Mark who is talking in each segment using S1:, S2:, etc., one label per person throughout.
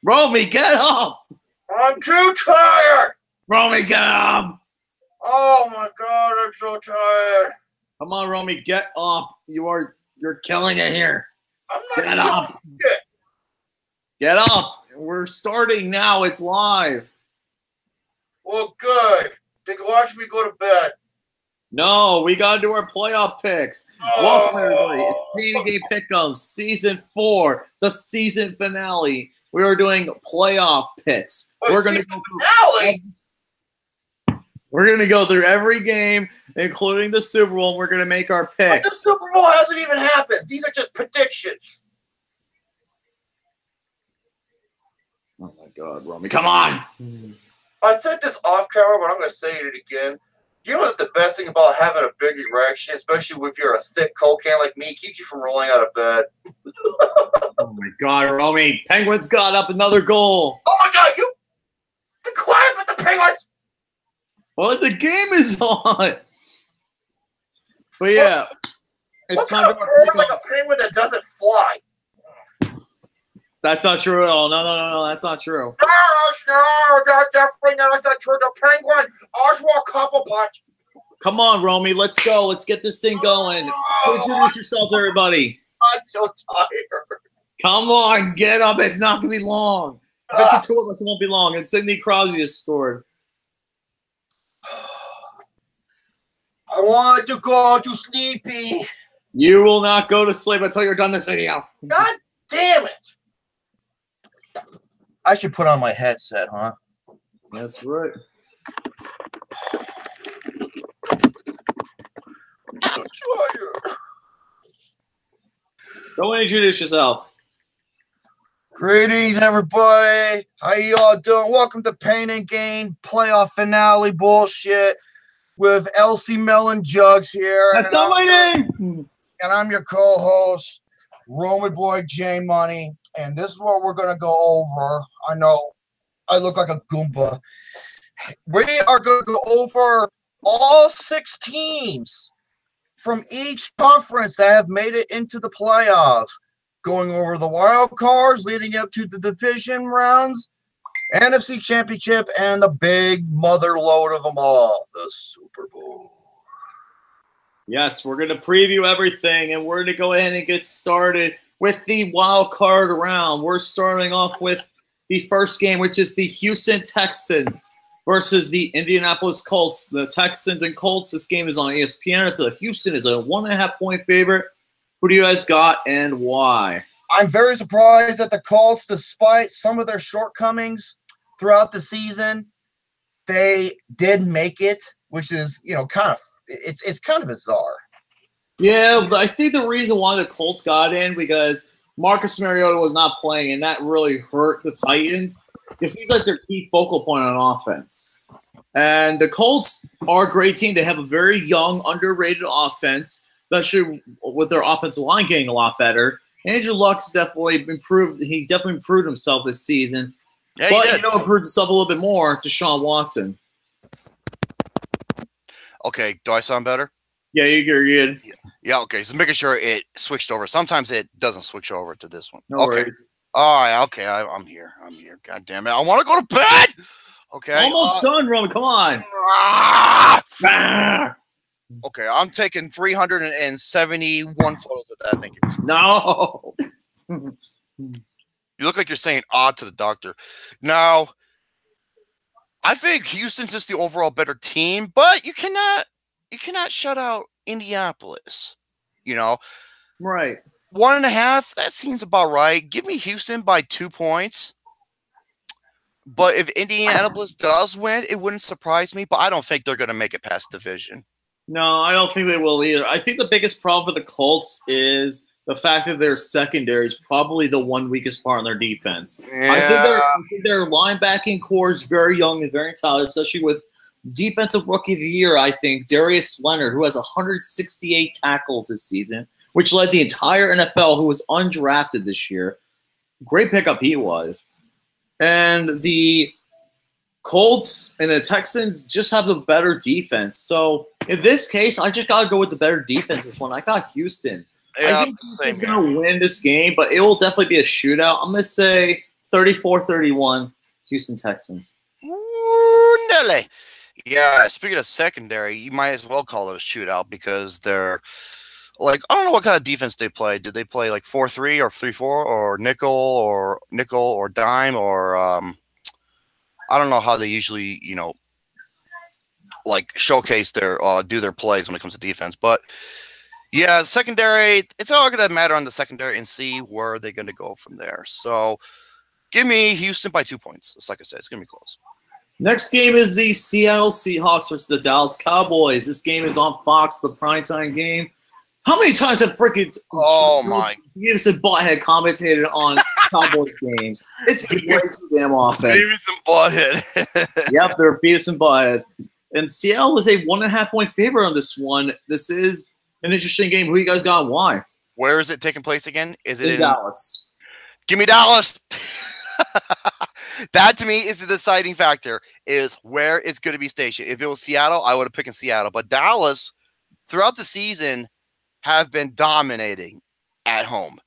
S1: Romy, get up!
S2: I'm too tired.
S1: Romy, get up!
S2: Oh my God, I'm so tired.
S1: Come on, Romy, get up. You're killing it here.
S2: I'm not
S1: Get up.
S2: Shit.
S1: Get up. We're starting now. It's live.
S2: Well, good. They can watch me go to bed.
S1: No, we got to do our playoff picks. Welcome, everybody. It's Pain and Game Pick'em, Season 4, the season finale. We are doing playoff picks. We're going to go
S2: finale?
S1: We're going to go through every game, including the Super Bowl, and we're going to make our picks.
S2: But the Super Bowl hasn't even happened. These are just predictions.
S1: Oh, my God, Romy. Come on.
S2: I said this off camera, but I'm going to say it again. You know what the best thing about having a big erection, especially if you're a thick cocaine like me, keeps you from rolling out of bed.
S1: Oh, my God, Romy. Penguins got up another goal.
S2: Oh, my God, you be quiet with the Penguins.
S1: Well, the game is on. But, yeah.
S2: What kind of bird like a penguin that doesn't fly?
S1: That's not true at all. No, that's not true.
S2: No, that's definitely not true. The penguin, Oswald Cobblepot.
S1: Come on, Romy. Let's go. Let's get this thing going. Introduce yourself to everybody.
S2: I'm so tired.
S1: Come on, get up. It's not going to be long. If it's the two of us, it won't be long. And Sidney Crosby just scored.
S2: I want to go to sleepy.
S1: You will not go to sleep until you're done this video.
S2: God damn it. I should put on my headset, huh?
S1: That's right.
S2: I'm so tired.
S1: Go and introduce yourself.
S2: Greetings, everybody. How y'all doing? Welcome to Pain and Gain playoff finale bullshit with Elsie Melon Jugs here.
S1: That's not my name.
S2: And I'm your co-host, Romy Boy J Money. And this is what we're going to go over. I know I look like a Goomba. We are going to go over all 6 teams from each conference that have made it into the playoffs. Going over the wild cards leading up to the division rounds, NFC Championship, and the big mother load of them all, the Super Bowl.
S1: Yes, we're going to preview everything, and we're going to go ahead and get started with the wild card round. We're starting off with the first game, which is the Houston Texans versus the Indianapolis Colts. The Texans and Colts, this game is on ESPN. Houston is a 1.5-point favorite. Who do you guys got and why?
S2: I'm very surprised that the Colts, despite some of their shortcomings throughout the season, they did make it, which is, it's kind of bizarre.
S1: Yeah, but I think the reason why the Colts got in because Marcus Mariota was not playing, and that really hurt the Titans because he's like their key focal point on offense. And the Colts are a great team. They have a very young, underrated offense, especially with their offensive line getting a lot better. Andrew Luck's definitely improved. He definitely improved himself this season. Yeah, but improved himself a little bit more, Deshaun Watson.
S3: Okay, do I sound better?
S1: Yeah, you're good.
S3: Yeah, okay. So making sure it switched over. Sometimes it doesn't switch over to this one.
S1: No
S3: okay.
S1: Worries.
S3: All right, okay. I'm here. God damn it. I want to go to bed. Okay.
S1: Almost done, Roman. Come on.
S3: Okay, I'm taking 371 photos of that. Thank you.
S1: No.
S3: You look like you're saying odd to the doctor. Now, I think Houston's just the overall better team, but you cannot shut out Indianapolis.
S1: Right.
S3: 1.5, that seems about right. Give me Houston by 2 points. But if Indianapolis does win, it wouldn't surprise me, but I don't think they're going to make it past division.
S1: No, I don't think they will either. I think the biggest problem for the Colts is the fact that their secondary is probably the one weakest part in their defense.
S3: Yeah.
S1: I think their linebacking core is very young and very talented, especially with Defensive Rookie of the Year, I think, Darius Leonard, who has 168 tackles this season, which led the entire NFL, who was undrafted this year. Great pickup he was. And the Colts and the Texans just have a better defense. So in this case, I just got to go with the better defense this one. I got Houston.
S3: Yeah,
S1: I think Houston's going to win this game, but it will definitely be a shootout. I'm going to say 34-31, Houston Texans.
S3: Ooh, Nelly. Yeah, speaking of secondary, you might as well call it a shootout because they're like, I don't know what kind of defense they play. Did they play like 4-3 or 3-4 or nickel or dime or I don't know how they usually, like showcase their do their plays when it comes to defense. But yeah, secondary, it's all going to matter on the secondary and see where they're going to go from there. So give me Houston by 2 points. It's like I said, it's going to be close.
S1: Next game is the Seattle Seahawks versus the Dallas Cowboys. This game is on Fox, the primetime game. How many times have freaking Beavis and Butthead commentated on Cowboys games? It's way too damn often.
S3: Beavis and Butthead.
S1: Yep, they're Beavis and Butthead. And Seattle was a 1.5-point favorite on this one. This is an interesting game. Who you guys got and why?
S3: Where is it taking place again? Is it in
S1: Dallas?
S3: Give me Dallas. That to me is the deciding factor, is where it's going to be stationed. If it was Seattle, I would have picked Seattle. But Dallas, throughout the season, have been dominating at home.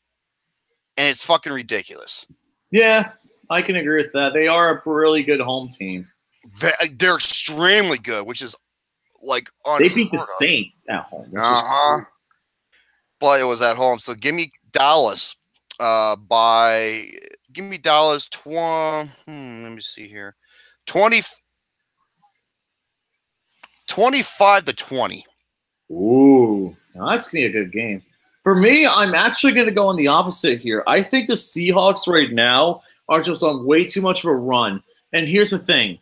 S3: And it's fucking ridiculous.
S1: Yeah, I can agree with that. They are a really good home team.
S3: They're extremely good, which is like
S1: they beat the Saints at home.
S3: But it was at home. So give me Dallas give me Dallas 20. Let me see here. 25-20.
S1: Ooh, now that's gonna be a good game. For me, I'm actually gonna go on the opposite here. I think the Seahawks right now are just on way too much of a run. And here's the thing.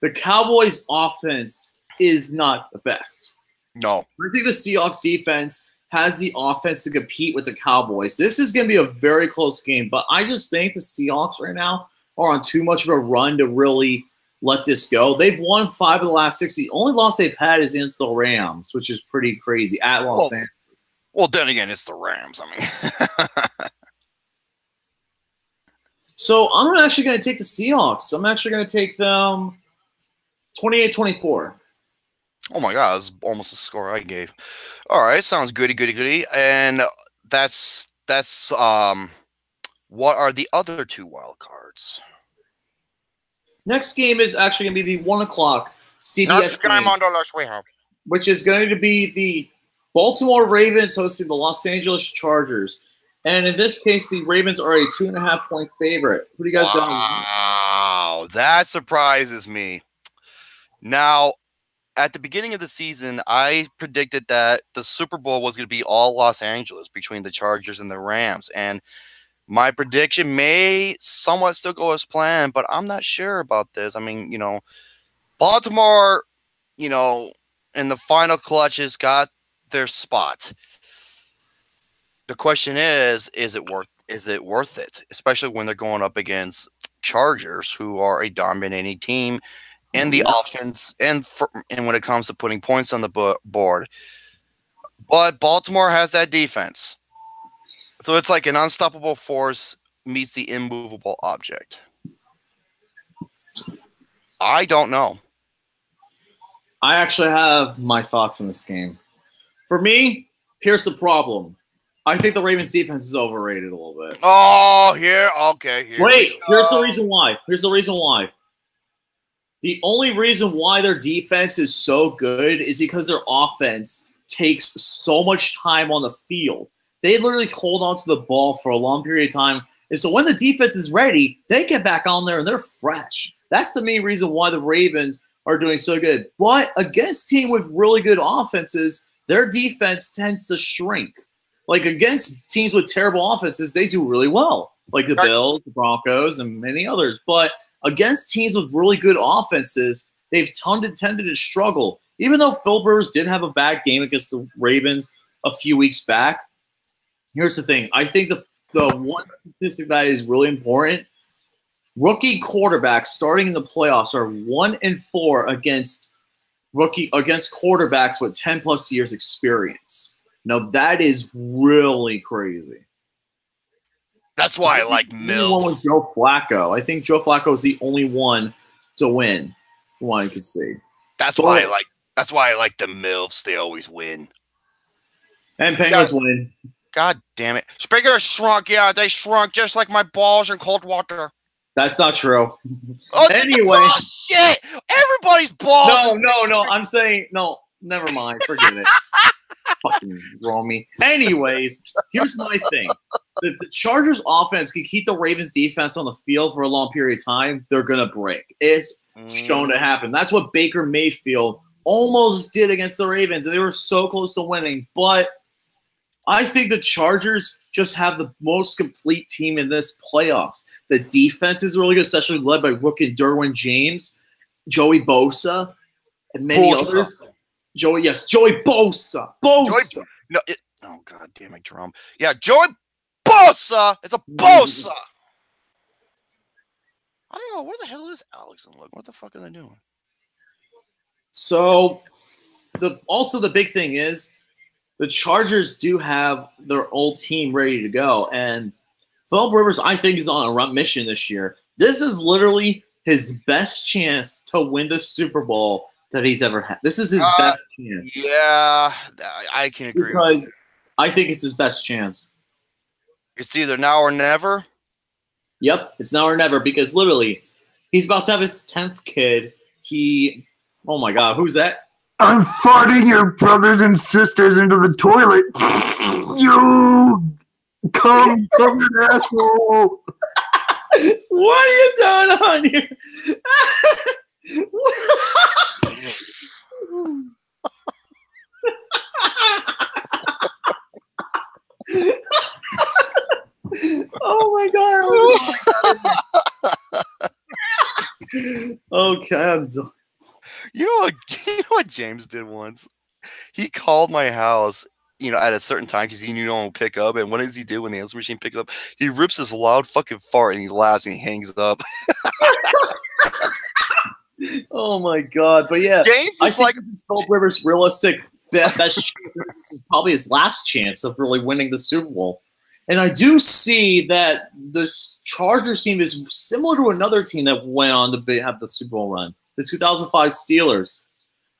S1: The Cowboys offense is not the best.
S3: No.
S1: I think the Seahawks defense has the offense to compete with the Cowboys. This is going to be a very close game, but I just think the Seahawks right now are on too much of a run to really let this go. They've won 5 of the last 6. The only loss they've had is against the Rams, which is pretty crazy, at Los Angeles.
S3: Well, then again, it's the Rams. I mean.
S1: So I'm actually going to take the Seahawks. I'm actually going to take them 28-24.
S3: Oh my God, that's almost the score I gave. All right, sounds goody. And that's what are the other 2 wild cards?
S1: Next game is actually going to be the 1 o'clock CBS game, which is going to be the Baltimore Ravens hosting the Los Angeles Chargers. And in this case, the Ravens are a 2.5-point favorite. Who do you guys got?
S3: Wow, that surprises me. Now, at the beginning of the season, I predicted that the Super Bowl was going to be all Los Angeles between the Chargers and the Rams. And my prediction may somewhat still go as planned, but I'm not sure about this. I mean, Baltimore, in the final clutches got their spot. The question is it worth it? Especially when they're going up against Chargers, who are a dominating team in the offense and when it comes to putting points on the board. But Baltimore has that defense. So it's like an unstoppable force meets the immovable object. I don't know.
S1: I actually have my thoughts on this game. For me, here's the problem. I think the Ravens defense is overrated a little bit.
S3: Oh, here. Okay.
S1: Wait, here's the reason why. The only reason why their defense is so good is because their offense takes so much time on the field. They literally hold on to the ball for a long period of time. And so when the defense is ready, they get back on there and they're fresh. That's the main reason why the Ravens are doing so good. But against teams with really good offenses, their defense tends to shrink. Like against teams with terrible offenses, they do really well. Like the Bills, the Broncos, and many others. But against teams with really good offenses, they've tended to struggle. Even though Phil Rivers did have a bad game against the Ravens a few weeks back, here's the thing. I think the one statistic that is really important, rookie quarterbacks starting in the playoffs are 1-4 against quarterbacks with 10+ years experience. Now that is really crazy.
S3: That's why I like Mills.
S1: One was Joe Flacco. I think Joe Flacco is the only one to win, from what I can see.
S3: That's why I like the Mills. They always win.
S1: And Penguins win.
S3: God damn it. Speaking of shrunk, yeah, they shrunk just like my balls in cold water.
S1: That's not true.
S3: Oh,
S1: Anyway.
S3: shit! Everybody's balls.
S1: No. I'm saying no. Never mind. Forget it. Fucking Romy. Anyways, here's my thing. If the Chargers offense can keep the Ravens defense on the field for a long period of time, they're going to break. It's shown to happen. That's what Baker Mayfield almost did against the Ravens. And they were so close to winning. But I think the Chargers just have the most complete team in this playoffs. The defense is really good, especially led by rookie Derwin James, Joey Bosa, and many others. Joey Bosa. Oh,
S3: God damn it, drum. Yeah, Joey Bosa. It's a Bosa. I don't know. Where the hell is Alex and Luke? What the fuck are they doing?
S1: So, the big thing is the Chargers do have their old team ready to go. And Philip Rivers, I think, is on a run mission this year. This is literally his best chance to win the Super Bowl that he's ever had. This is his best chance.
S3: Yeah, I can agree.
S1: Because I think it's his best chance.
S3: It's either now or never.
S1: Yep, it's now or never because literally he's about to have his 10th kid. Oh my God, who's that?
S4: I'm farting your brothers and sisters into the toilet. You come, an asshole.
S1: What are you doing on here? Oh my God. Okay, I'm sorry.
S3: You know what James did once? He called my house, at a certain time because he knew no one would pick up. And what does he do when the answer machine picks up? He rips this loud fucking fart and he laughs and he hangs up.
S1: Oh my God! But yeah,
S3: James
S1: I
S3: is
S1: think
S3: like
S1: this is Philip Rivers' realistic best. This is probably his last chance of really winning the Super Bowl. And I do see that this Chargers team is similar to another team that went on to have the Super Bowl run, the 2005 Steelers.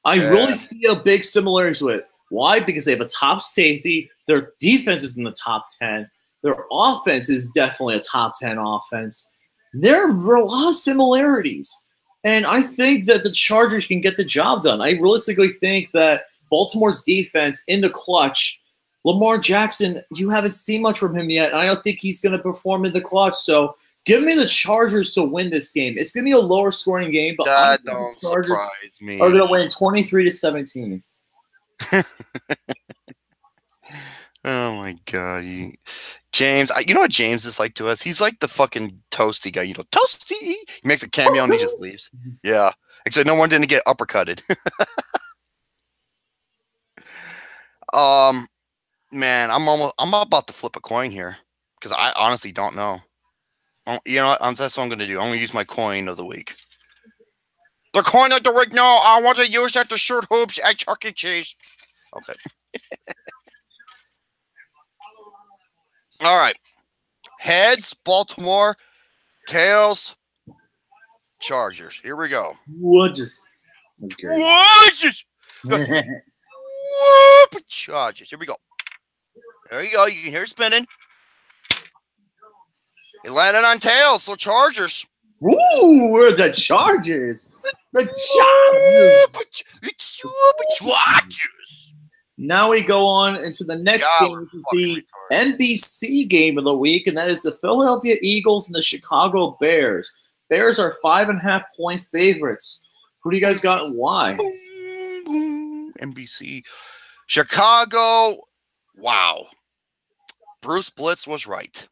S1: I really see a big similarity to it. Why? Because they have a top safety. Their defense is in the top 10. Their offense is definitely a top 10 offense. There are a lot of similarities. And I think that the Chargers can get the job done. I realistically think that Baltimore's defense in the clutch, Lamar Jackson, you haven't seen much from him yet. And I don't think he's going to perform in the clutch. So give me the Chargers to win this game. It's going to be a lower scoring game, but
S3: that don't surprise me.
S1: Are going to win 23-17.
S3: Oh my God, James! You know what James is like to us? He's like the fucking Toasty guy. Toasty. He makes a cameo and he just leaves. Yeah, except no one didn't get uppercutted. Man, I'm about to flip a coin here because I honestly don't know. You know what? That's what I'm going to do. I'm going to use my coin of the week. The coin of the week. No, I want to use that to shoot hoops at Chuck E. Cheese. Okay. All right. Heads, Baltimore. Tails, Chargers. Here we go.
S1: Chargers.
S3: Chargers. Here we go. There you go. You can hear it spinning. It landed on tails, so Chargers.
S1: Ooh, we're the Chargers. The Chargers. Now we go on into the next game, which is the NBC game of the week, and that is the Philadelphia Eagles and the Chicago Bears. Bears are 5.5-point favorites. Who do you guys got and why?
S3: Boom, boom. NBC. Chicago. Wow. Bruce Blitz was right.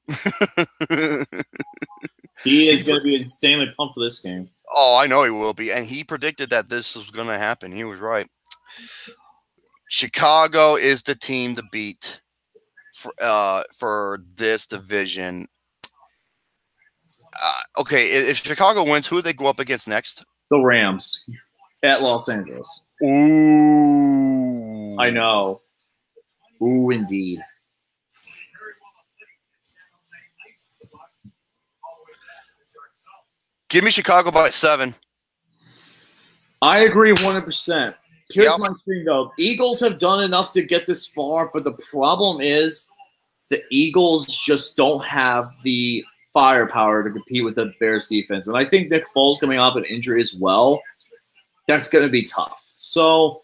S1: He is going to be insanely pumped for this game.
S3: Oh, I know he will be. And he predicted that this was going to happen. He was right. Chicago is the team to beat for this division. Okay, if Chicago wins, who do they go up against next?
S1: The Rams at Los Angeles.
S3: Ooh.
S1: I know. Ooh, indeed.
S3: Give me Chicago by 7.
S1: I agree 100%. Here's my thing, though. Eagles have done enough to get this far, but the problem is the Eagles just don't have the firepower to compete with the Bears defense. And I think Nick Foles coming off an injury as well, that's going to be tough. So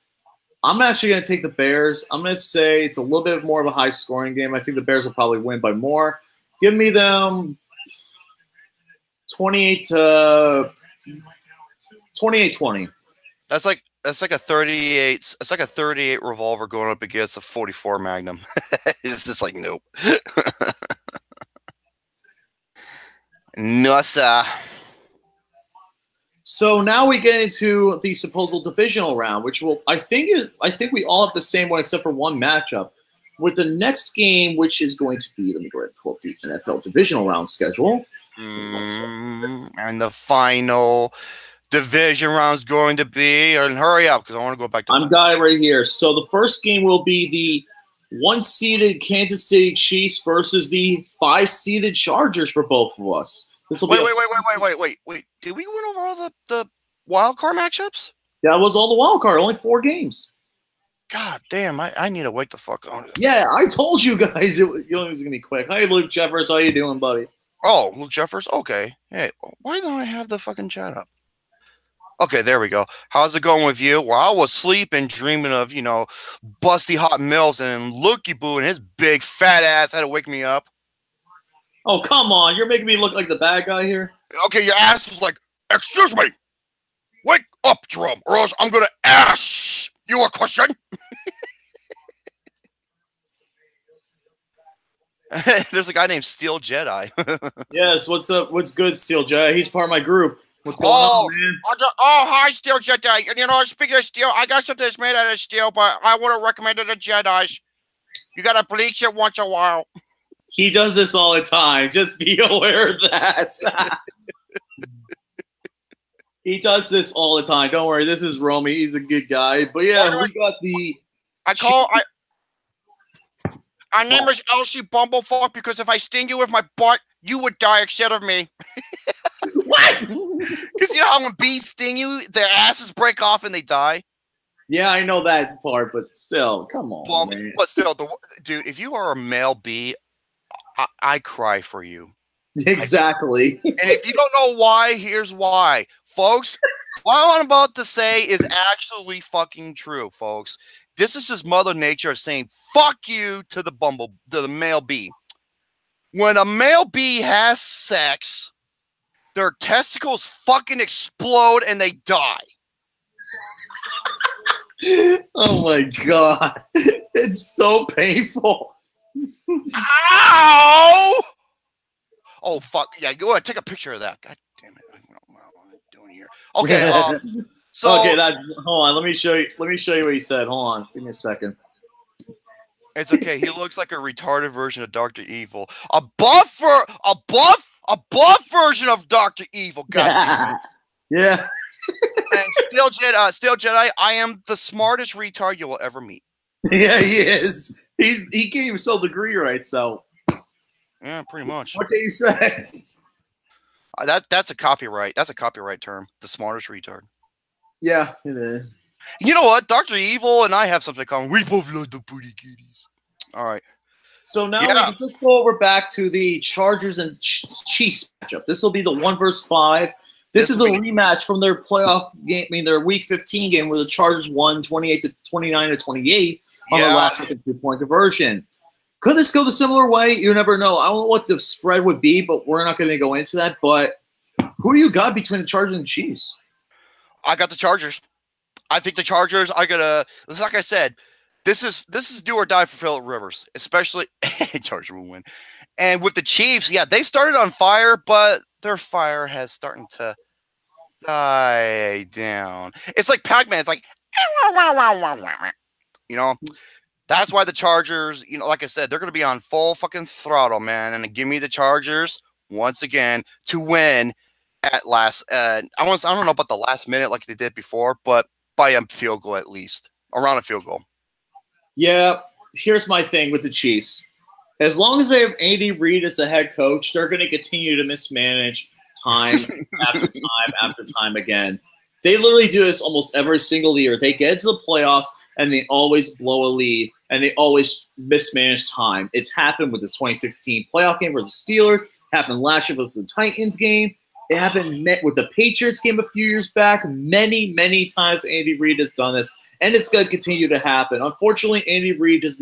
S1: I'm actually going to take the Bears. I'm going to say it's a little bit more of a high-scoring game. I think the Bears will probably win by more. Give me them 28-20.
S3: That's like a 38. It's like a 38 revolver going up against a 44 Magnum. It's just like nope. No, sir.
S1: So now we get into the supposed divisional round, which I think we all have the same one except for one matchup. With the next game, which is going to be, let me go ahead and pull up the NFL divisional round schedule.
S3: And the final division round is going to be, and hurry up because I want to go back to.
S1: I'm got it right here. So the first game will be the 1-seeded Kansas City Chiefs versus the 5-seeded Chargers for both of us. This will
S3: wait. Did we win over all the wild card matchups?
S1: That was all the wild card. Only 4 games.
S3: God damn! I need to wake the fuck on.
S1: Yeah, I told you guys it was gonna be quick. Hey, Luke Jeffers, how you doing, buddy?
S3: Oh, Luke Jeffers. Okay. Hey, why don't I have the fucking chat up? Okay, there we go. How's it going with you? Well, I was sleeping, dreaming of, Busty Hot Mills, and Looky Boo and his big fat ass had to wake me up.
S1: Oh, come on. You're making me look like the bad guy here.
S3: Okay, your ass was like, excuse me. Wake up, Drum, or else I'm going to ask you a question. There's a guy named Steel Jedi.
S1: Yes, what's up? What's good, Steel Jedi? He's part of my group. What's going on, man?
S3: Hi, Steel Jedi. Speaking of steel, I got something that's made out of steel, but I want to recommend it to Jedis. You got to bleach it once in a while.
S1: He does this all the time. Just be aware of that. He does this all the time. Don't worry. This is Romy. He's a good guy. But yeah, we got the...
S3: My name is Elsie Bumblefuck because if I sting you with my butt, you would die instead of me. What? Because you know how when bees sting you, their asses break off and they die?
S1: Yeah, I know that part, but still, come on, man.
S3: But still, dude, if you are a male bee, I cry for you.
S1: Exactly.
S3: And if you don't know why, here's why. Folks, what I'm about to say is actually fucking true, folks. This is just Mother Nature saying fuck you to the male bee. When a male bee has sex, their testicles fucking explode and they die.
S1: Oh my god. It's so painful.
S3: Ow! Oh fuck. Yeah, go ahead, take a picture of that. God damn it. I don't know what I'm doing here. Okay,
S1: okay, hold on. Let me show you what he said. Hold on. Give me a second.
S3: It's okay. He looks like a retarded version of Dr. Evil. A buff version of Dr. Evil. God.
S1: Yeah.
S3: And Steel Jedi, I am the smartest retard you will ever meet.
S1: Yeah, he is. He gave himself a degree right, so.
S3: Yeah, pretty much.
S1: What can you say?
S3: That's a copyright. That's a copyright term. The smartest retard.
S1: Yeah, it is.
S3: You know what? Dr. Evil and I have something in common. We both love the booty kitties. All right.
S1: So now let's go over back to the Chargers and Chiefs matchup. This will be the 1 versus 5. This is a rematch from their playoff game, their Week 15 game where the Chargers won 28-29 to 28 on the last 2-point conversion. Could this go the similar way? You never know. I don't know what the spread would be, but we're not going to go into that. But who do you got between the Chargers and the Chiefs?
S3: I got the Chargers. I think the Chargers are gonna. Like I said, this is do or die for Phillip Rivers, especially Chargers will win. And with the Chiefs, yeah, they started on fire, but their fire has starting to die down. It's like Pac-Man. It's like, that's why the Chargers, like I said, they're going to be on full fucking throttle, man. And give me the Chargers once again to win at last. I don't know about the last minute like they did before, but by a field goal at least, around a field goal.
S1: Yeah, here's my thing with the Chiefs. As long as they have Andy Reid as the head coach, they're going to continue to mismanage time after time after time again. They literally do this almost every single year. They get to the playoffs, and they always blow a lead, and they always mismanage time. It's happened with the 2016 playoff game versus the Steelers. It happened last year versus the Titans game. It happened with the Patriots game a few years back. Many, many times Andy Reid has done this, and it's going to continue to happen. Unfortunately, Andy Reid's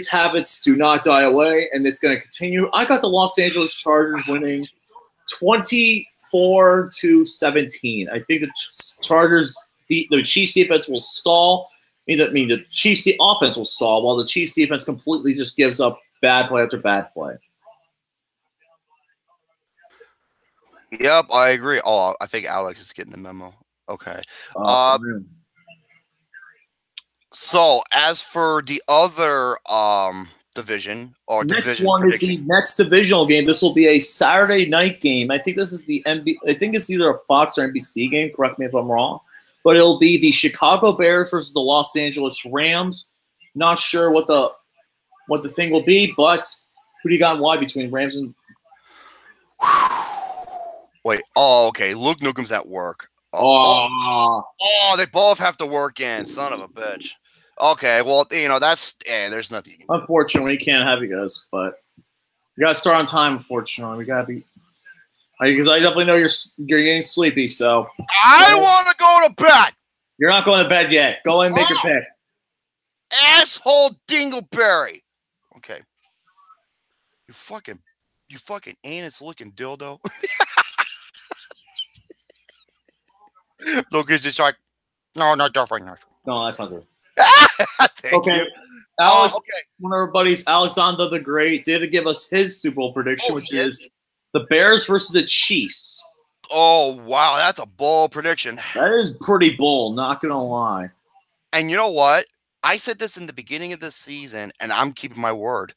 S1: habits do not die away, and it's going to continue. I got the Los Angeles Chargers winning 24-17. I think the Chargers, the Chiefs defense will stall. The Chiefs offense will stall, while the Chiefs defense completely just gives up bad play after bad play.
S3: Yep, I agree. Oh, I think Alex is getting the memo. Okay. So as for the other division or
S1: next one is the next divisional game. This will be a Saturday night game. I think this is the I think it's either a Fox or NBC game. Correct me if I'm wrong, but it'll be the Chicago Bears versus the Los Angeles Rams. Not sure what the thing will be, but who do you got and why between Rams and?
S3: Wait. Oh, okay. Luke Nukem's at work. Oh, they both have to work in. Son of a bitch. Okay, well, there's nothing you can do.
S1: Unfortunately, we can't have you guys, but you gotta start on time. Unfortunately, we gotta be because I definitely know you're getting sleepy. So
S3: I want to go to bed.
S1: You're not going to bed yet. Go and make your pick.
S3: Asshole Dingleberry. Okay. You fucking anus looking dildo. Look, it's just like, no, not definitely not.
S1: No, that's not true.
S3: Okay.
S1: Alex, one of our buddies, Alexander the Great, did give us his Super Bowl prediction, which is the Bears versus the Chiefs.
S3: Oh, wow. That's a bold prediction.
S1: That is pretty bold, not going to lie.
S3: And you know what? I said this in the beginning of this season, and I'm keeping my word.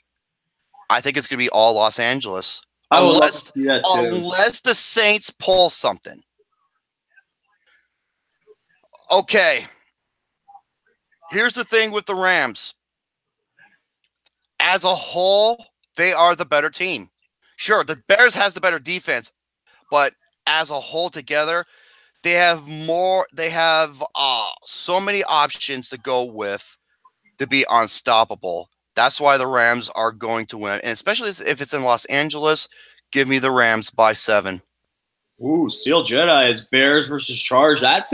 S3: I think it's going to be all Los Angeles. Unless the Saints pull something. Okay. Here's the thing with the Rams. As a whole, they are the better team. Sure, the Bears has the better defense, but as a whole together, they have so many options to go with to be unstoppable. That's why the Rams are going to win. And especially if it's in Los Angeles, give me the Rams by 7.
S1: Ooh, Steel Jedi is Bears versus Chargers. That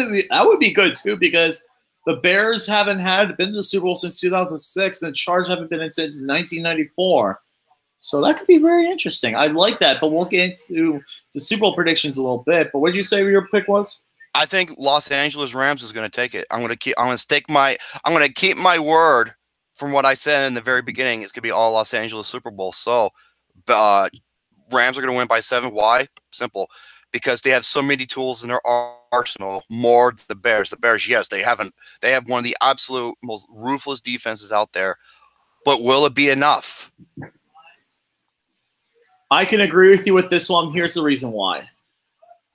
S1: would be good too, because the Bears haven't been to the Super Bowl since 2006, and the Chargers haven't been in since 1994. So that could be very interesting. I like that, but we'll get into the Super Bowl predictions a little bit. But what did you say your pick was?
S3: I think Los Angeles Rams is going to take it. I'm going to keep my word from what I said in the very beginning. It's going to be all Los Angeles Super Bowl. So, Rams are going to win by 7. Why? Simple. Because they have so many tools in their arsenal, more than the Bears. The Bears, yes, they have one of the absolute most ruthless defenses out there. But will it be enough?
S1: I can agree with you with this one. Here's the reason why.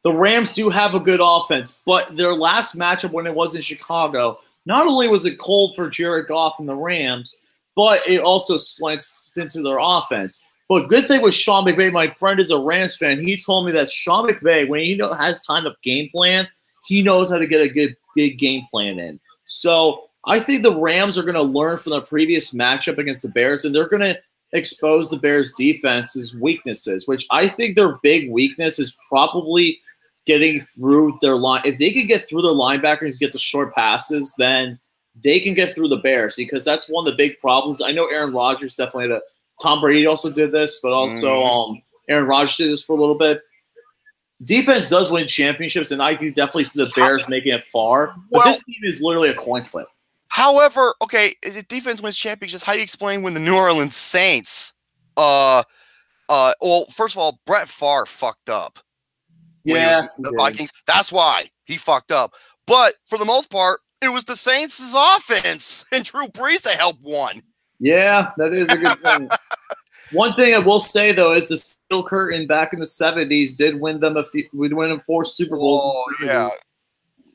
S1: The Rams do have a good offense, but their last matchup when it was in Chicago, not only was it cold for Jared Goff and the Rams, but it also slants into their offense. But good thing with Sean McVay, my friend is a Rams fan. He told me that Sean McVay, when he has time to game plan, he knows how to get a good big game plan in. So I think the Rams are going to learn from their previous matchup against the Bears, and they're going to expose the Bears' defense's weaknesses, which I think their big weakness is probably getting through their line. If they could get through their linebackers, get the short passes, then they can get through the Bears, because that's one of the big problems. I know Aaron Rodgers definitely had Tom Brady also did this, but also Aaron Rodgers did this for a little bit. Defense does win championships, and I can definitely see the Bears making it far. But this team is literally a coin flip.
S3: However, okay, if defense wins championships, how do you explain when the New Orleans Saints well, first of all, Brett Favre fucked up.
S1: Yeah.
S3: The Vikings. That's why he fucked up. But for the most part, it was the Saints' offense and Drew Brees that helped won.
S1: Yeah, that is a good thing. One thing I will say though is the Steel Curtain back in the 70s did win them we'd win them 4 Super Bowls.
S3: Oh yeah.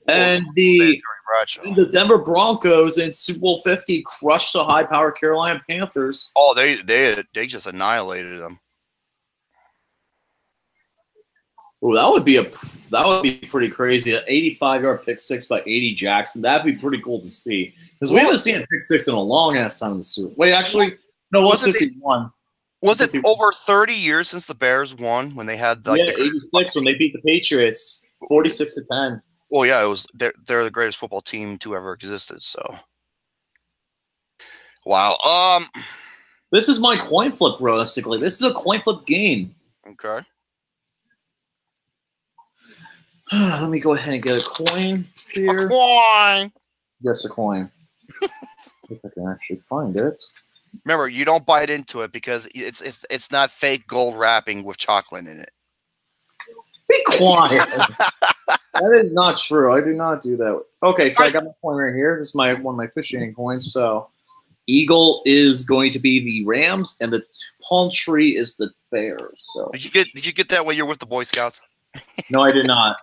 S1: And the Denver Broncos in Super Bowl 50 crushed the high-powered Carolina Panthers.
S3: Oh, they just annihilated them.
S1: Oh, that would be a That would be pretty crazy. An 85-yard pick six by A.D. Jackson. That'd be pretty cool to see. Because we haven't seen a pick six in a long ass time in the Super. Wait, actually, no, it was 51.
S3: Was it over 30 years since the Bears won when they had like
S1: the 86 when they beat the Patriots 46-10.
S3: Well, yeah, it was they're the greatest football team to ever existed. So, wow.
S1: This is my coin flip. Realistically, this is a coin flip game.
S3: Okay.
S1: Let me go ahead and get a coin here.
S3: A coin.
S1: Yes, a coin. If I can actually find it.
S3: Remember, you don't bite into it because it's not fake gold wrapping with chocolate in it.
S1: Be quiet. That is not true. I do not do that. Okay, so I got my coin right here. This is one of my fishing coins. So, eagle is going to be the Rams, and the palm tree is the Bears. So,
S3: did you get that when you're with the Boy Scouts?
S1: No, I did not.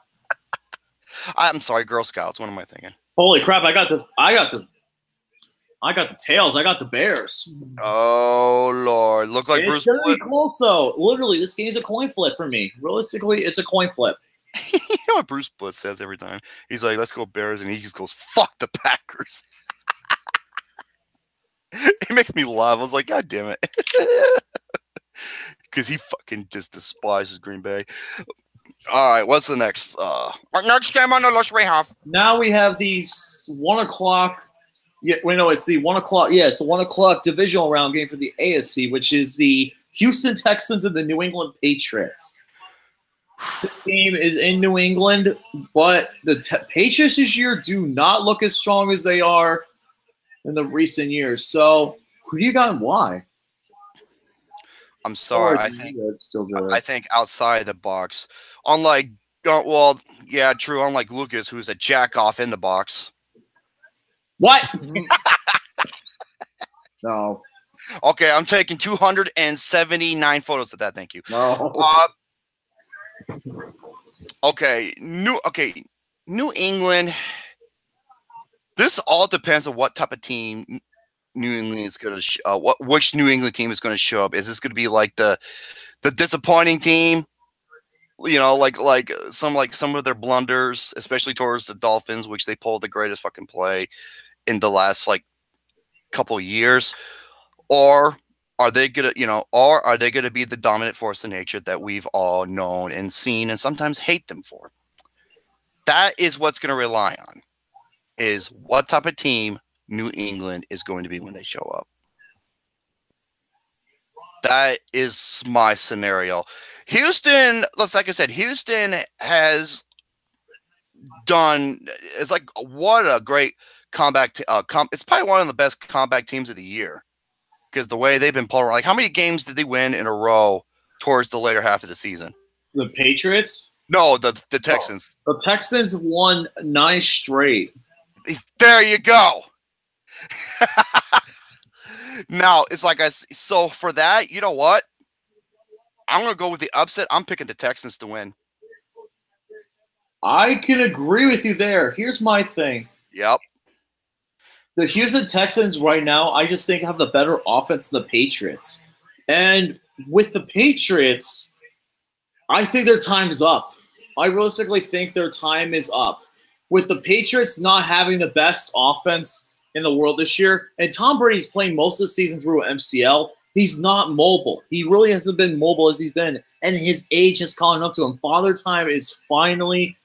S3: I'm sorry, Girl Scouts. What am I thinking?
S1: Holy crap! I got the tails. I got the Bears.
S3: Oh Lord! Look like Bruce.
S1: It's gonna be close though. Literally, this game's a coin flip for me. Realistically, it's a coin flip.
S3: You know what Bruce Blitz says every time? He's like, "Let's go Bears," and he just goes, "Fuck the Packers." It makes me laugh. I was like, "God damn it," because he fucking just despises Green Bay. All right, what's the next? Our next game on the list we have.
S1: Now we have these 1 o'clock. Yeah, wait, no, it's the 1 o'clock. Yeah, it's the 1 o'clock divisional round game for the AFC, which is the Houston Texans and the New England Patriots. This game is in New England, but the Patriots this year do not look as strong as they are in the recent years. So, who do you got and why?
S3: I'm sorry. I think outside the box, unlike Lucas, who's a jack off in the box.
S1: What? No.
S3: Okay, I'm taking 279 photos of that. Thank you.
S1: No.
S3: Okay, New England. This all depends on what type of team New England is going to which New England team is going to show up. Is this going to be like the disappointing team? You know, like some of their blunders, especially towards the Dolphins, which they pulled the greatest fucking play in the last couple of years, or are they gonna be the dominant force of nature that we've all known and seen and sometimes hate them for? That is what's going to rely on, is what type of team New England is going to be when they show up. That is my scenario. Houston, like I said, Houston has done. It's like, what a great comeback. It's probably one of the best comeback teams of the year because the way they've been pulling. Like, how many games did they win in a row towards the later half of the season?
S1: The Patriots?
S3: No, the Texans.
S1: Oh, the Texans won 9 straight.
S3: There you go. Now, it's like so for that, you know what? I'm going to go with the upset. I'm picking the Texans to win.
S1: I can agree with you there. Here's my thing.
S3: Yep.
S1: The Houston Texans right now, I just think have the better offense than the Patriots. And with the Patriots, I think their time is up. I realistically think their time is up. With the Patriots not having the best offense in the world this year, and Tom Brady's playing most of the season through MCL, he's not mobile. He really hasn't been mobile as he's been, and his age has caught up to him. Father time is finally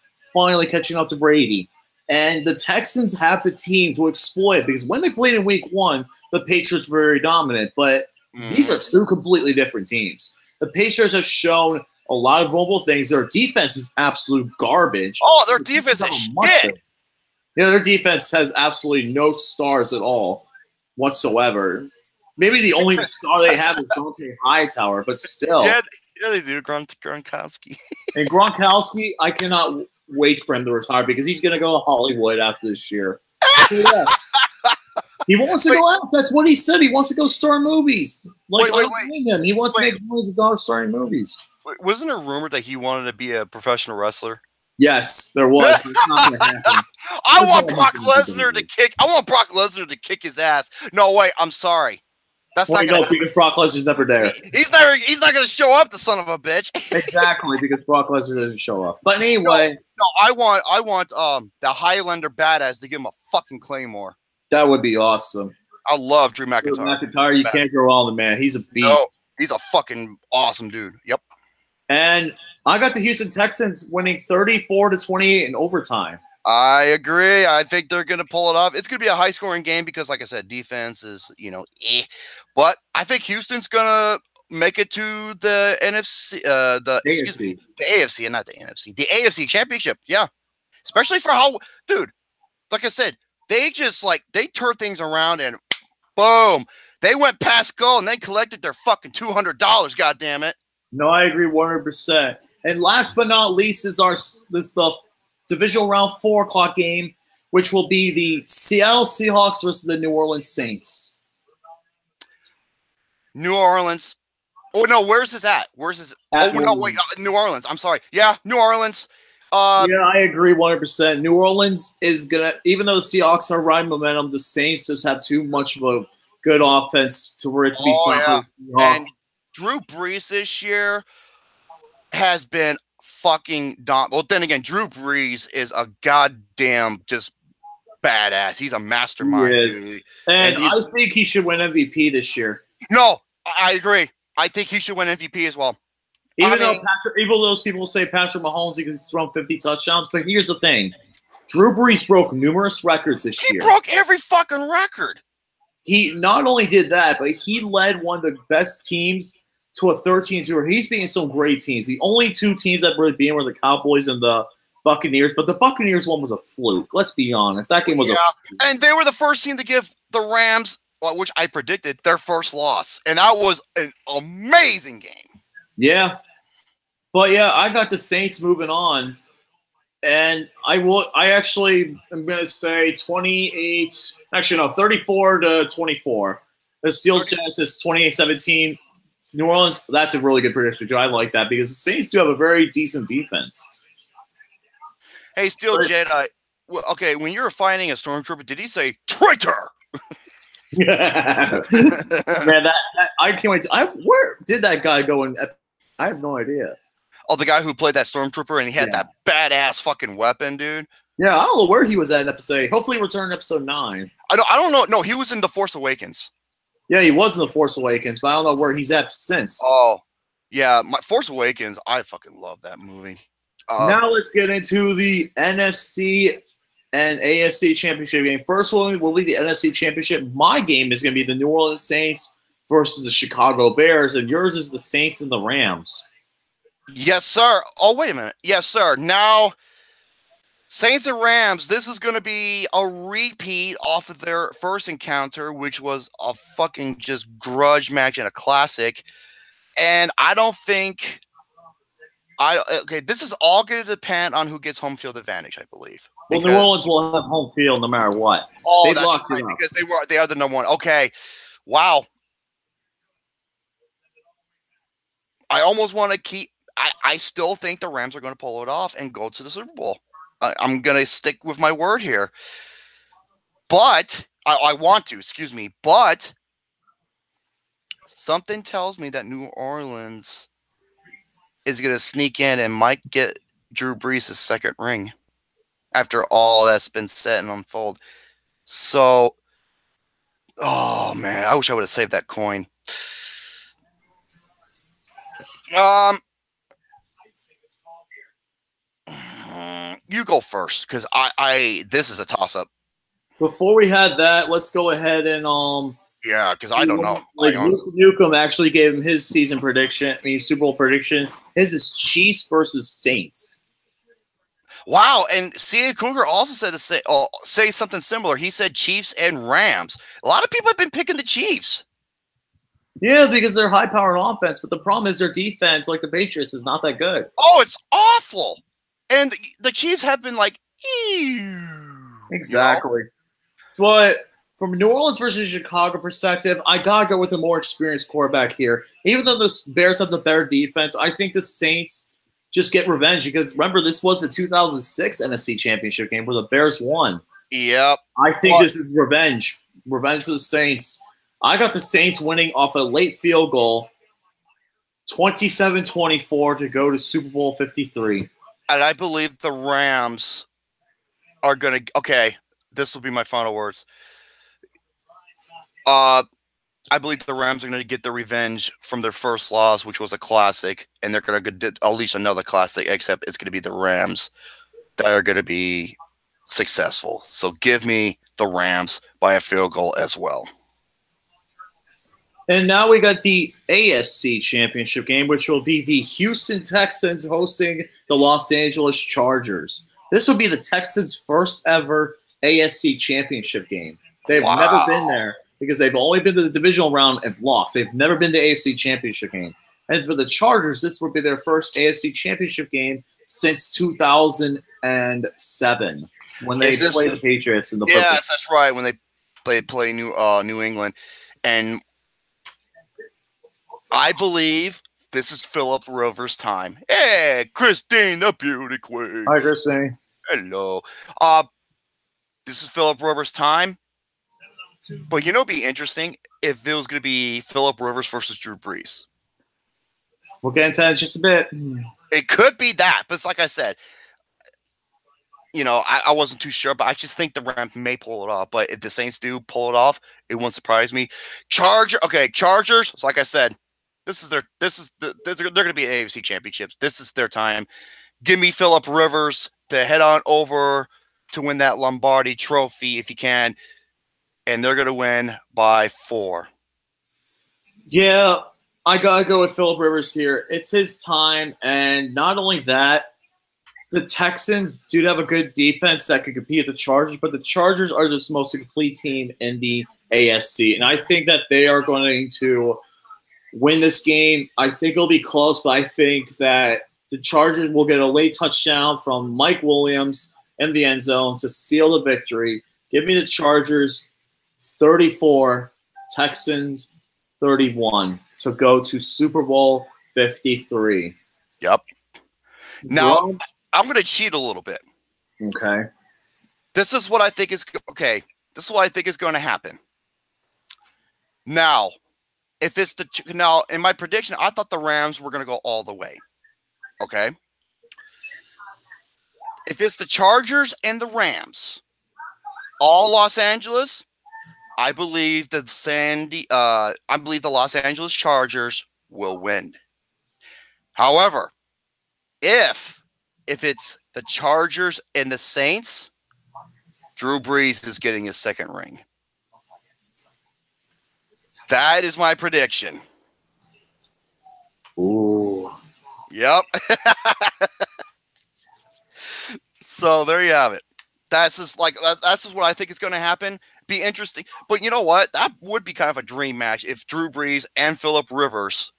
S1: catching up to Brady. And the Texans have the team to exploit, because when they played in week 1, the Patriots were very dominant, but these are two completely different teams. The Patriots have shown a lot of vulnerable things. Their defense is absolute garbage.
S3: Oh, their defense is shit.
S1: Yeah, their defense has absolutely no stars at all whatsoever. Maybe the only star they have is Dante Hightower, but still.
S3: Yeah, they do. Gronkowski.
S1: And Gronkowski, I cannot wait for him to retire because he's going to go to Hollywood after this year. Yeah. He wants to go out. That's what he said. He wants to go star movies. Like, wait. He wants to make millions of dollars starring movies.
S3: Wait, wasn't there a rumor that he wanted to be a professional wrestler?
S1: Yes, there was. It's not going to happen.
S3: I want Brock Lesnar to kick his ass. No, wait, I'm sorry. That's
S1: Well,
S3: not
S1: you
S3: gonna
S1: know,
S3: happen.
S1: because Brock Lesnar's never there.
S3: He's not gonna show up, the son of a bitch.
S1: Exactly, because Brock Lesnar doesn't show up. But anyway,
S3: No, I want the Highlander badass to give him a fucking Claymore.
S1: that would be awesome.
S3: I love Drew
S1: Drew
S3: McIntyre.
S1: McIntyre, you can't go wrong with the man. He's a beast.
S3: No, he's a fucking awesome dude. Yep.
S1: And I got the Houston Texans winning 34-28 in overtime.
S3: I agree. I think they're going to pull it off. It's going to be a high-scoring game because, like I said, defense is, But I think Houston's going to make it to the NFC, the AFC, and not the NFC, the AFC Championship. Yeah, especially for dude. Like I said, they just they turned things around and boom, they went past goal and they collected their fucking $200. God damn it.
S1: No, I agree 100%. And last but not least is the divisional round 4 o'clock game, which will be the Seattle Seahawks versus the New Orleans Saints.
S3: New Orleans. Oh no, where's this at? Where's this? New Orleans. I'm sorry. Yeah, New Orleans.
S1: Yeah, I agree 100%. New Orleans is gonna, even though the Seahawks are riding momentum, the Saints just have too much of a good offense to where it to be stopped.
S3: Yeah. And Drew Brees this year has been fucking dumb. Well, then again, Drew Brees is a goddamn just badass. He's a mastermind.
S1: He is.
S3: Dude.
S1: And I think he should win MVP this year.
S3: No, I agree. I think he should win MVP as well.
S1: Even though those people say Patrick Mahomes because he's thrown 50 touchdowns, but here's the thing: Drew Brees broke numerous records this year.
S3: He broke every fucking record.
S1: He not only did that, but he led one of the best teams to a 13-2. He's beating some great teams. The only 2 teams that were beating were the Cowboys and the Buccaneers, but the Buccaneers one was a fluke. Let's be honest. That game was a fluke.
S3: And they were the first team to give the Rams, which I predicted, their first loss. And that was an amazing game.
S1: Yeah. But yeah, I got the Saints moving on. And I actually am gonna say 34-24. The Steel Genesis 28-17. New Orleans, that's a really good prediction, Joe. I like that because the Saints do have a very decent defense.
S3: Hey, Steel Jedi. Okay, when you were fighting a stormtrooper, did he say traitor?
S1: Man, that I can't wait. Where did that guy go? I have no idea.
S3: Oh, the guy who played that stormtrooper and he had that badass fucking weapon, dude.
S1: Yeah, I don't know where he was at in episode 8. Hopefully, he returned in episode 9.
S3: I don't know. No, he was in The Force Awakens.
S1: Yeah, he was in The Force Awakens, but I don't know where he's at since.
S3: Oh, yeah, Force Awakens. I fucking love that movie.
S1: Now let's get into the NFC and AFC Championship game. First one will be the NFC Championship. My game is going to be the New Orleans Saints versus the Chicago Bears, and yours is the Saints and the Rams.
S3: Yes, sir. Oh, wait a minute. Yes, sir. Now, Saints and Rams, this is going to be a repeat off of their first encounter, which was a fucking just grudge match and a classic. And I don't think... Okay, this is all going to depend on who gets home field advantage, I believe.
S1: Well, New Orleans will have home field no matter what.
S3: Oh, that's right, because they are the number one. Okay, wow. I almost want to keep. I still think the Rams are going to pull it off and go to the Super Bowl. I'm going to stick with my word here, but I want to. Excuse me, but something tells me that New Orleans is going to sneak in and might get Drew Brees' second ring after all that's been said and unfold. So, oh man, I wish I would have saved that coin. You go first because this is a toss-up.
S1: Before we had that, let's go ahead and
S3: yeah, because I don't know.
S1: Like Newcomb actually gave him his season prediction. I mean, Super Bowl prediction. His is Chiefs versus Saints.
S3: Wow, and C.A. Cougar also said to say something similar. He said Chiefs and Rams. A lot of people have been picking the Chiefs.
S1: Yeah, because they're high-powered offense, but the problem is their defense, like the Patriots, is not that good.
S3: Oh, it's awful. And the Chiefs have been like, ew.
S1: Exactly. You know? But from New Orleans versus Chicago perspective, I gotta go with a more experienced quarterback here. Even though the Bears have the better defense, I think the Saints just get revenge because remember, this was the 2006 NFC Championship game where the Bears won.
S3: Yep.
S1: I think this is revenge. Revenge for the Saints. I got the Saints winning off a late field goal, 27-24 to go to Super Bowl 53.
S3: And I believe the Rams are going to – okay, this will be my final words. I believe the Rams are going to get the revenge from their first loss, which was a classic, and they're going to unleash another classic, except it's going to be the Rams that are going to be successful. So give me the Rams by a field goal as well.
S1: And now we got the AFC Championship game, which will be the Houston Texans hosting the Los Angeles Chargers. This will be the Texans' first ever AFC Championship game. They've never been there because they've only been to the divisional round and lost. They've never been to the AFC Championship game. And for the Chargers, this will be their first AFC Championship game since 2007 when they played the Patriots in the
S3: Yes, that's right, when they play New England. And I believe this is Philip Rivers' time. Hey, Christine, the beauty queen.
S1: Hi, Christine.
S3: Hello. This is Philip Rivers' time. But it'd be interesting if it was going to be Philip Rivers versus Drew Brees.
S1: We'll get into that in just a bit.
S3: It could be that, but it's like I said, I wasn't too sure, but I just think the Rams may pull it off. But if the Saints do pull it off, it won't surprise me. Chargers. So like I said, they're going to be AFC championships. This is their time. Give me Philip Rivers to head on over to win that Lombardi trophy if you can. And they're going to win by 4.
S1: Yeah, I got to go with Philip Rivers here. It's his time. And not only that, the Texans do have a good defense that could compete with the Chargers, but the Chargers are just the most complete team in the AFC. And I think that they are going to win this game. I think it'll be close, but I think that the Chargers will get a late touchdown from Mike Williams in the end zone to seal the victory. Give me the Chargers 34, Texans 31 to go to Super Bowl 53.
S3: Yep. Now, I'm going to cheat a little bit.
S1: Okay.
S3: This is what I think is okay. This is what I think is going to happen. Now, in my prediction, I thought the Rams were going to go all the way. Okay. If it's the Chargers and the Rams, all Los Angeles, I believe the Los Angeles Chargers will win. However, if it's the Chargers and the Saints, Drew Brees is getting his second ring. That is my prediction.
S1: Ooh.
S3: Yep. So there you have it. That's just what I think is going to happen. Be interesting. But you know what? That would be kind of a dream match if Drew Brees and Philip Rivers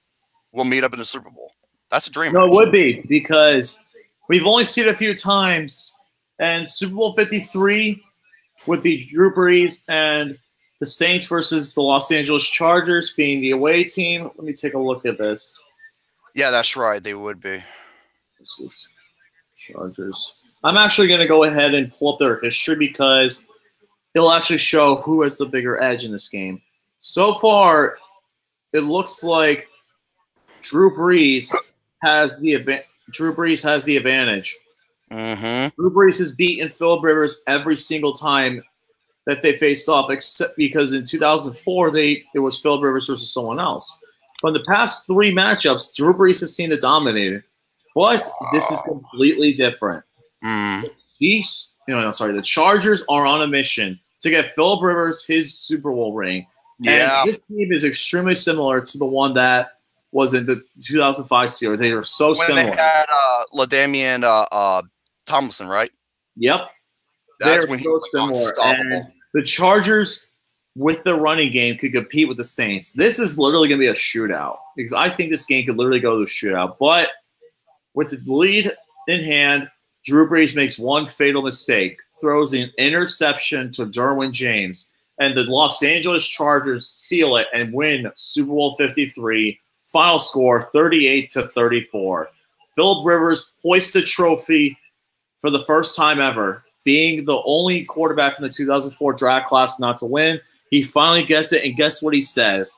S3: will meet up in the Super Bowl. That's a dream match.
S1: No, it would be because we've only seen it a few times. And Super Bowl 53 would be Drew Brees and the Saints versus the Los Angeles Chargers being the away team. Let me take a look at this.
S3: Yeah, that's right. They would be.
S1: This is Chargers. I'm actually going to go ahead and pull up their history because it'll actually show who has the bigger edge in this game. So far, it looks like Drew Brees has the advantage.
S3: Mm-hmm.
S1: Drew Brees has beaten Philip Rivers every single time that they faced off, except because in 2004 it was Philip Rivers versus someone else. But in the past 3 matchups, Drew Brees has seen the dominator. But this is completely different. The Chargers are on a mission to get Philip Rivers his Super Bowl ring.
S3: Yeah.
S1: And this team is extremely similar to the one that was in the 2005 Steelers. They are so similar.
S3: When they had LaDainian Tomlinson, right?
S1: Yep.
S3: That's
S1: They're
S3: when he
S1: so
S3: was
S1: similar.
S3: unstoppable.
S1: And the Chargers, with the running game, could compete with the Saints. This is literally going to be a shootout because I think this game could literally go to a shootout. But with the lead in hand, Drew Brees makes one fatal mistake, throws an interception to Derwin James, and the Los Angeles Chargers seal it and win Super Bowl 53. Final score 38-34. Philip Rivers hoists the trophy for the first time ever, being the only quarterback from the 2004 draft class not to win. He finally gets it, and guess what he says?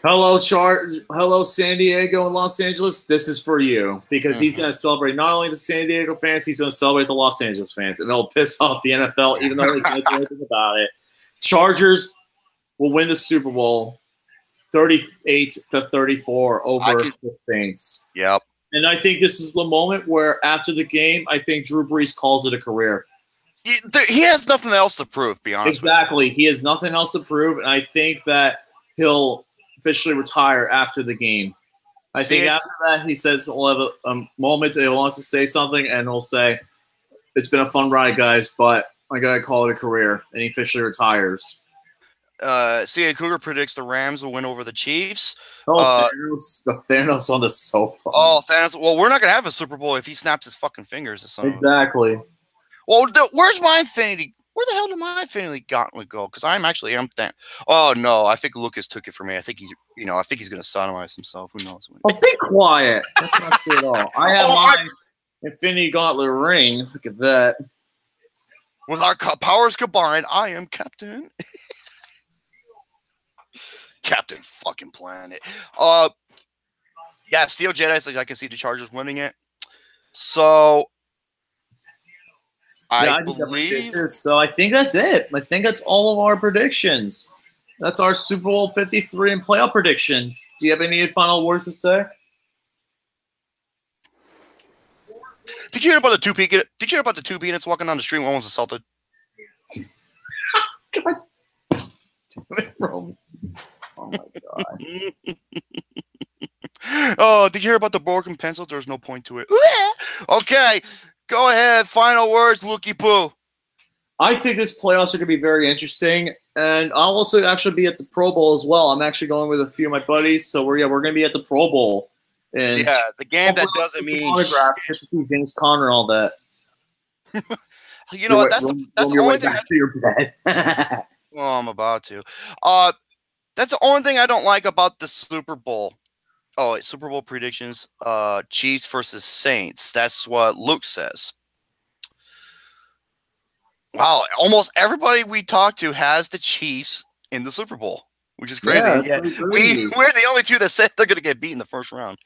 S1: Hello, San Diego and Los Angeles. This is for you, because he's going to celebrate not only the San Diego fans, he's going to celebrate the Los Angeles fans, and it'll piss off the NFL, even though they can't do anything about it. Chargers will win the Super Bowl 38-34 over the Saints.
S3: Yep.
S1: And I think this is the moment where, after the game, I think Drew Brees calls it a career.
S3: He has nothing else to prove, to be honest.
S1: Exactly. He has nothing else to prove, and I think that he'll officially retire after the game. I think after that, he says he'll have a moment, he wants to say something, and he'll say, it's been a fun ride, guys, but I got to call it a career, and he officially retires.
S3: CA Cougar predicts the Rams will win over the Chiefs.
S1: Oh, Thanos on the sofa.
S3: Oh, Thanos. Well, we're not going to have a Super Bowl if he snaps his fucking fingers or something.
S1: Exactly.
S3: Well, where's my Infinity? Where the hell did my Infinity Gauntlet go? Because I'm oh, no. I think Lucas took it from me. I think he's going to sodomize himself. Who knows?
S1: Oh, be quiet. That's not true at all. I have my Infinity Gauntlet ring. Look at that.
S3: With our powers combined, I am Captain. Captain fucking Planet. Yeah, Steel Jedi says I can see the Chargers winning it. So I believe.
S1: So I think that's it. I think that's all of our predictions. That's our Super Bowl 53 and playoff predictions. Do you have any final words to say?
S3: Did you hear about the two peanuts? Did you hear about the two peanuts walking down the street? One was assaulted.
S1: God damn it, Roman. Oh my god.
S3: Oh, did you hear about the broken pencil? There's no point to it. Okay, go ahead. Final words, Lukey Poo.
S1: I think this playoffs are going to be very interesting, and I'll also actually be at the Pro Bowl as well. I'm actually going with a few of my buddies, so we're going to be at the Pro Bowl. And
S3: yeah, the game that doesn't mean
S1: autographs. Get to see James Conner and all that.
S3: You know what? That's the only thing.
S1: To your bed.
S3: Well, I'm about to. That's the only thing I don't like about the Super Bowl. Oh, Super Bowl predictions. Chiefs versus Saints. That's what Luke says. Wow, almost everybody we talk to has the Chiefs in the Super Bowl, which is crazy. Yeah, we're the only two that said they're going to get beat in the first round.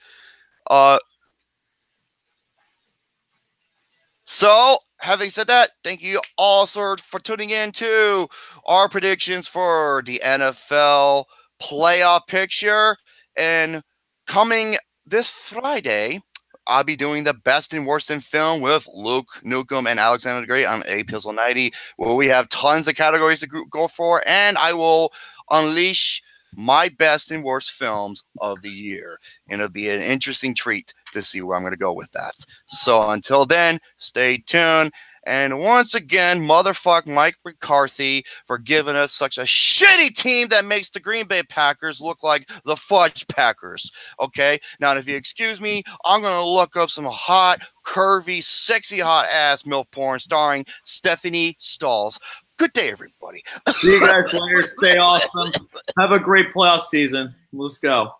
S3: So, having said that, thank you all, sir, for tuning in to our predictions for the NFL playoff picture. And coming this Friday, I'll be doing the best and worst in film with Luke Newcomb and Alexander the Great on A Pizzle 90, where we have tons of categories to go for, and I will unleash my best and worst films of the year. And it'll be an interesting treat to see where I'm going to go with that. So until then, stay tuned. And once again, motherfuck Mike McCarthy for giving us such a shitty team that makes the Green Bay Packers look like the Fudge Packers. Okay? Now, if you excuse me, I'm going to look up some hot, curvy, sexy, hot-ass MILF porn starring Stephanie Stalls. Good day, everybody.
S1: See you guys later. Stay awesome. Have a great playoff season. Let's go.